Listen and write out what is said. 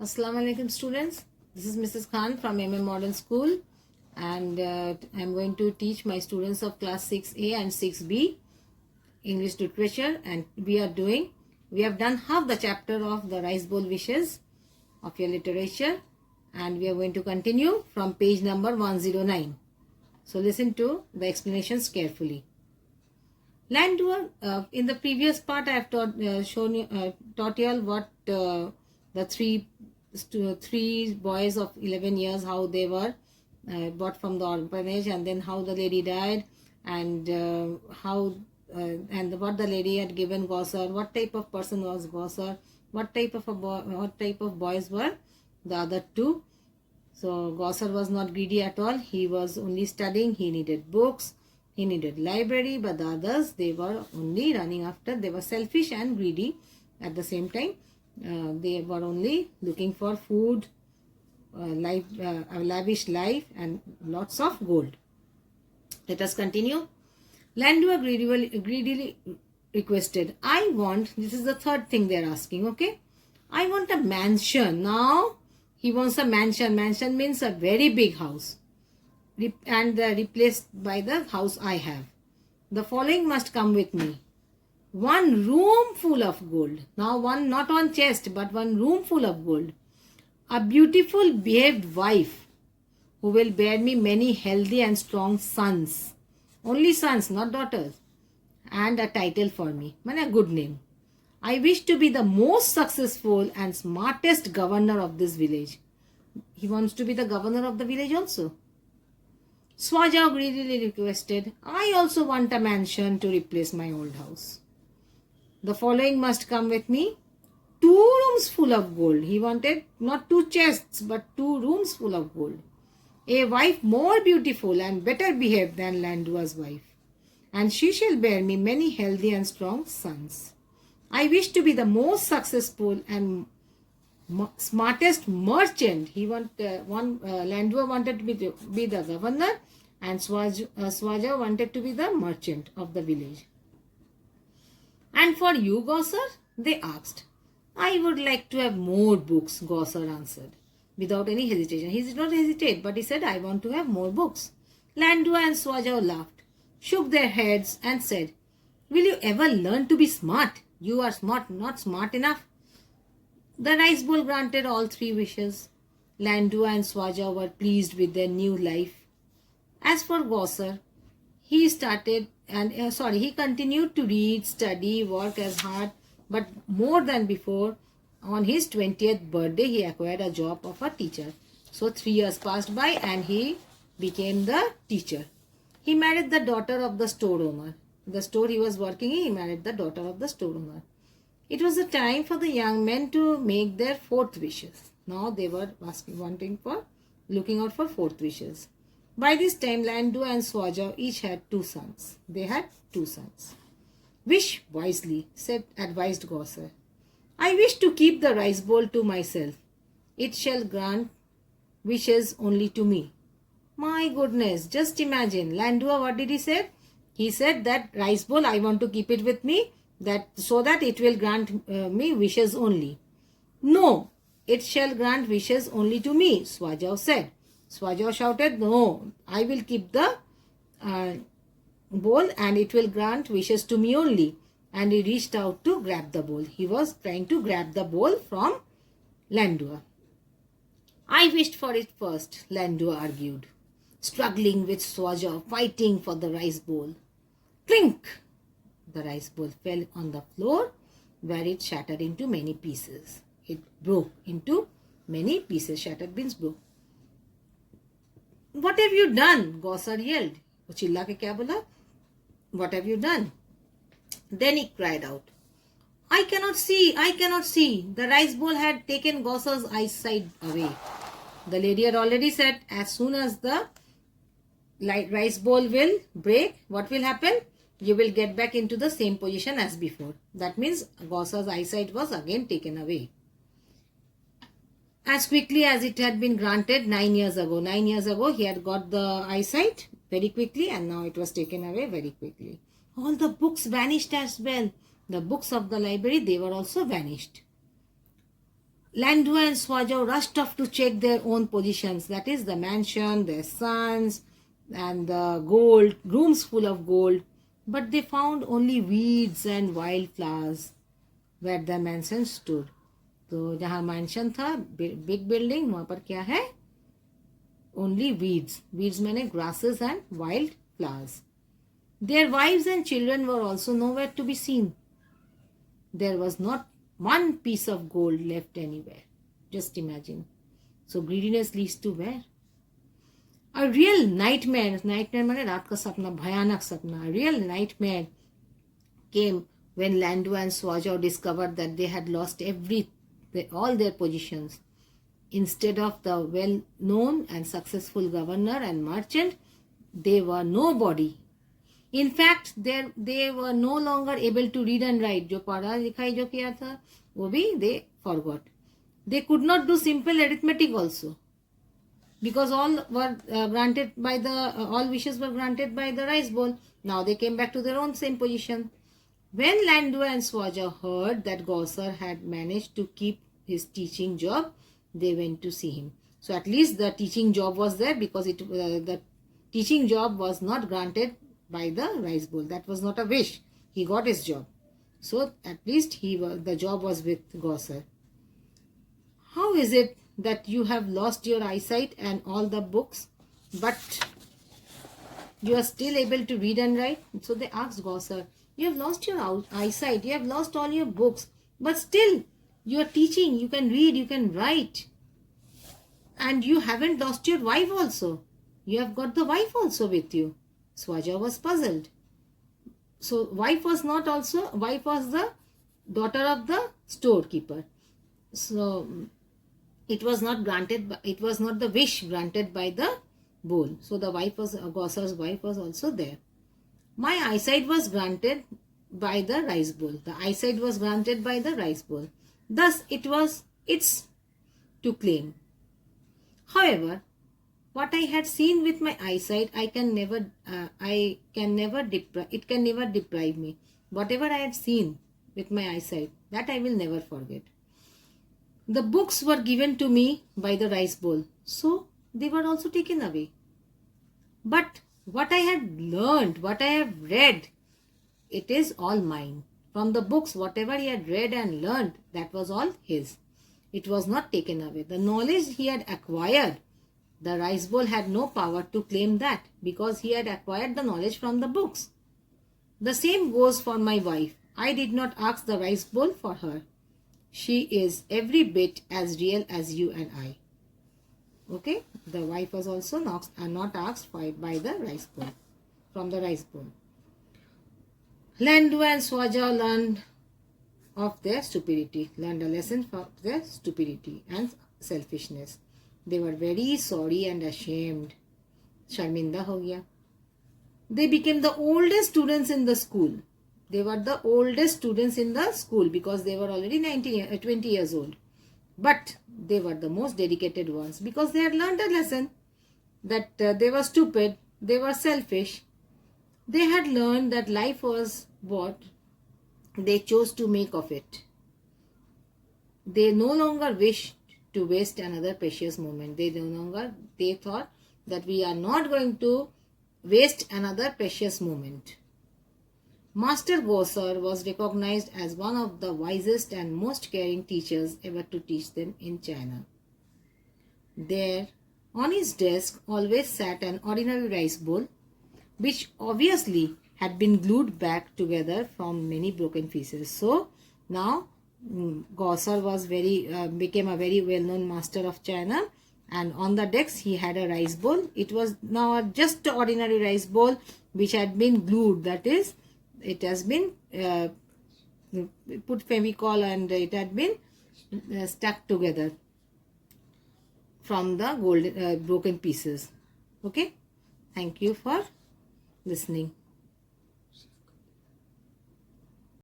Assalamu alaikum students. This is Mrs. Khan from M.M.Model School, and I'm going to teach my students of class 6A and 6B English literature, and we have done half the chapter of the rice bowl wishes of your literature, and we are going to continue from page number 109. So listen to the explanations carefully. Landor, in the previous part I have taught you all what the three boys of 11 years, how they were bought from the orphanage, and then how the lady died, and what the lady had given Gosser, what type of person was Gosser, what type of boys were the other two. So Gosser was not greedy at all. He was only studying. He needed books. He needed library. But the others, they were only running after. They were selfish and greedy at the same time. They were only looking for food, a lavish life, and lots of gold. Let us continue. Landua greedily requested, I want, this is the third thing they are asking, okay? I want a mansion. Now, he wants a mansion. Mansion means a very big house, and replaced by the house I have. The following must come with me. One room full of gold. Now not one chest, but one room full of gold. A beautiful behaved wife who will bear me many healthy and strong sons. Only sons, not daughters. And a title for me. A good name. I wish to be the most successful and smartest governor of this village. He wants to be the governor of the village also. Swajao greedily requested, I also want a mansion to replace my old house. The following must come with me. 2 rooms full of gold. He wanted not 2 chests, but 2 rooms full of gold. A wife more beautiful and better behaved than Landua's wife. And she shall bear me many healthy and strong sons. I wish to be the most successful and smartest merchant. Landua wanted to be the governor, and Swaja wanted to be the merchant of the village. And for you, Gosser? They asked. I would like to have more books, Gosser answered, without any hesitation. He did not hesitate, but he said, I want to have more books. Landua and Swajao laughed, shook their heads, and said, will you ever learn to be smart? You are smart, not smart enough. The rice bowl granted all 3 wishes. Landua and Swajao were pleased with their new life. As for Gosser, he continued to read, study, work as hard, but more than before. On his 20th birthday, he acquired a job of a teacher. So 3 years passed by and he became the teacher. He married the daughter of the store owner. The store he was working in, he married the daughter of the store owner. It was the time for the young men to make their 4th wishes. Now they were looking out for 4th wishes. By this time, Landu and Swajao each had 2 sons. They had 2 sons. Wish wisely, advised Gosser. I wish to keep the rice bowl to myself. It shall grant wishes only to me. My goodness, just imagine. Landua, what did he say? He said that rice bowl, I want to keep it with me, so that it will grant me wishes only. No, it shall grant wishes only to me, Swajao said. Swajao shouted, no, I will keep the bowl and it will grant wishes to me only. And he reached out to grab the bowl. He was trying to grab the bowl from Landua. I wished for it first, Landua argued, struggling with Swajao, fighting for the rice bowl. Clink! The rice bowl fell on the floor, where it shattered into many pieces. It broke into many pieces. Shattered means broke. What have you done? Gosser yelled. वो चिल्ला के क्या बोला? What have you done? Then he cried out, I cannot see, I cannot see. The rice bowl had taken Gosser's eyesight away. The lady had already said, as soon as the rice bowl will break, what will happen? You will get back into the same position as before. That means Gosser's eyesight was again taken away. As quickly as it had been granted 9 years ago. 9 years ago, he had got the eyesight very quickly, and now it was taken away very quickly. All the books vanished as well. The books of the library, they were also vanished. Landua and Swaja rushed off to check their own positions, that is the mansion, their sons, and the gold, rooms full of gold. But they found only weeds and wild flowers where the mansion stood. तो जहाँ mansion था, big building, वहाँ पर क्या है? Only weeds. Weeds mean grasses and wild flowers. Their wives and children were also nowhere to be seen. There was not one piece of gold left anywhere. Just imagine. So greediness leads to where? A real nightmare. Nightmare means रात का सपना, भयानक सपना. A real nightmare came when Landu and Swajao discovered that they had lost all their positions. Instead of the well-known and successful governor and merchant, they were nobody. In fact, they were no longer able to read and write. जो पढ़ा लिखाई जो किया था, वो भी they forgot. They could not do simple arithmetic also, because all were granted by all wishes were granted by the rice bowl. Now they came back to their own same position. When Landu and Swaja heard that Gosar had managed to keep his teaching job, they went to see him. So at least the teaching job was there, because the teaching job was not granted by the rice bowl. That was not a wish. He got his job. So at least the job was with Gosar. How is it that you have lost your eyesight and all the books, but you are still able to read and write? So they asked Gosar, you have lost your eyesight, you have lost all your books, but still you are teaching, you can read, you can write. And you haven't lost your wife also. You have got the wife also with you. Swaja was puzzled. So wife was the daughter of the storekeeper. So it was not the wish granted by the bowl. So the Gosar's wife was also there. My eyesight was granted by the rice bowl. The eyesight was granted by the rice bowl. Thus it's to claim. However, what I had seen with my eyesight, it can never deprive me. Whatever I had seen with my eyesight, that I will never forget. The books were given to me by the rice bowl, so they were also taken away. But what I had learned, what I have read, it is all mine. From the books, whatever he had read and learned, that was all his. It was not taken away. The knowledge he had acquired, the rice bowl had no power to claim that, because he had acquired the knowledge from the books. The same goes for my wife. I did not ask the rice bowl for her. She is every bit as real as you and I. Okay, the wife was also not asked by the rice bowl, from the rice bowl. Landu and Swaja learned of their stupidity, learned a lesson from their stupidity and selfishness. They were very sorry and ashamed. Sharminda ho gaya. They became the oldest students in the school. They were the oldest students in the school because they were already 20 years old. But they were the most dedicated ones because they had learned a lesson that they were stupid, they were selfish. They had learned that life was what they chose to make of it. They no longer wished to waste another precious moment. They thought that we are not going to waste another precious moment. Master Gosar was recognized as one of the wisest and most caring teachers ever to teach them in China. There, on his desk, always sat an ordinary rice bowl, which obviously had been glued back together from many broken pieces. So now Gosar was became a very well-known master of China, and on the desk he had a rice bowl. It was now just an ordinary rice bowl which had been glued, that is, it has been put Fevicol and it had been stuck together from the broken pieces. Okay, thank you for listening.